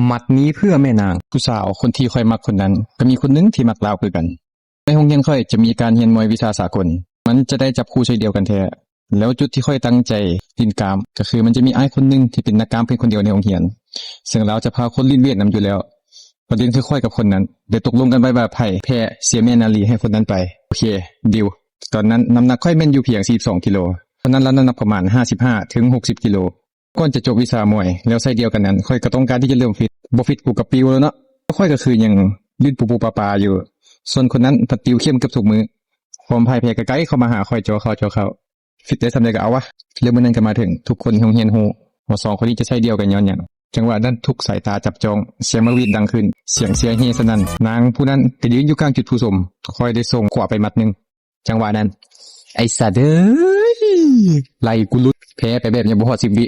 หมัดนี้เพื่อแม่นางผู้สาวคนที่ค่อยมักคนนั้นก็มีคนหนึงที่มักลาวคือกันในโรงเรียนค่อยจะมีการเรียนมวยวิชาสากลมันจะได้จับคู่ใช้เดียวกันแท้แล้วจุดที่ค่อยตั้งใจลิ้นกามก็คือมันจะมีอ้ายคนหนึงที่เป็นนักกามเพียงคนเดียวในโรงเรียนซึ่งเราจะพาคนลิ้นเวียดนามอยู่แล้วประเด็นคือค่อยกับคนนั้นได้ตกลงกันไว้ว่าไผแพ้เสียแม่นาลีให้คนนั้นไปโอเคดีลตอนนั้นน้ำหนักค่อยแม่นอยู่เพียง42กิโลตอนนั้นเราน้ำหนักประมาณ55ถึง60กิโลก่อนจะจบวิชามวยแล้วใส่เดียวกันนั้นค่อยก็ต้องการที่จะเริ่มฟิตบ่ฟิตกูกับปิวแล้วเนาะค่อยก็คือยังลื่นปูปลาอยู่ส่วนคนนั้นผัดติวเข้มเกือบทุกมื้อความพ่ายแพ้ก็ใกล้เข้ามาหาค่อยจ่อเข้าฟิตได้สำเร็จก็เอาวะเรื่องมื้อนั้นก็มาถึงทุกคนโรงเรียนฮู้ว่าสองคนนี้จะใช่เดียวกันย้อนหยังจังหวะนั้นทุกสายตาจับจ้องเสียงมะวีดดังขึ้นเสียงเฮสนั่นนางผู้นั้นก็ยืนอยู่กลางจุดผู้ชมค่อยได้ส่งขวาไปมัดนึงจังหวะนั้นไอ้สัตว์เอ้ยไล่กูหลุดแพ้ไปแบบยังบ่ฮอด10 วิ